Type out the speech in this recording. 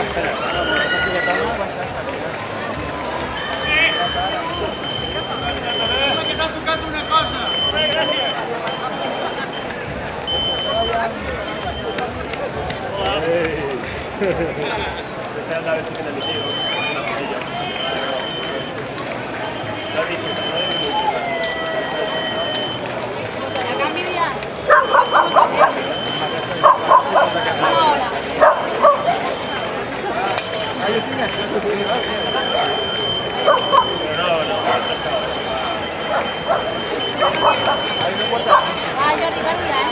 espera. Si que toma, baixa. Que t'ha tocat una cosa. Gràcies. A canvi ja. Passa molt de temps. Una hora. Ah, Jordi, perdi, eh?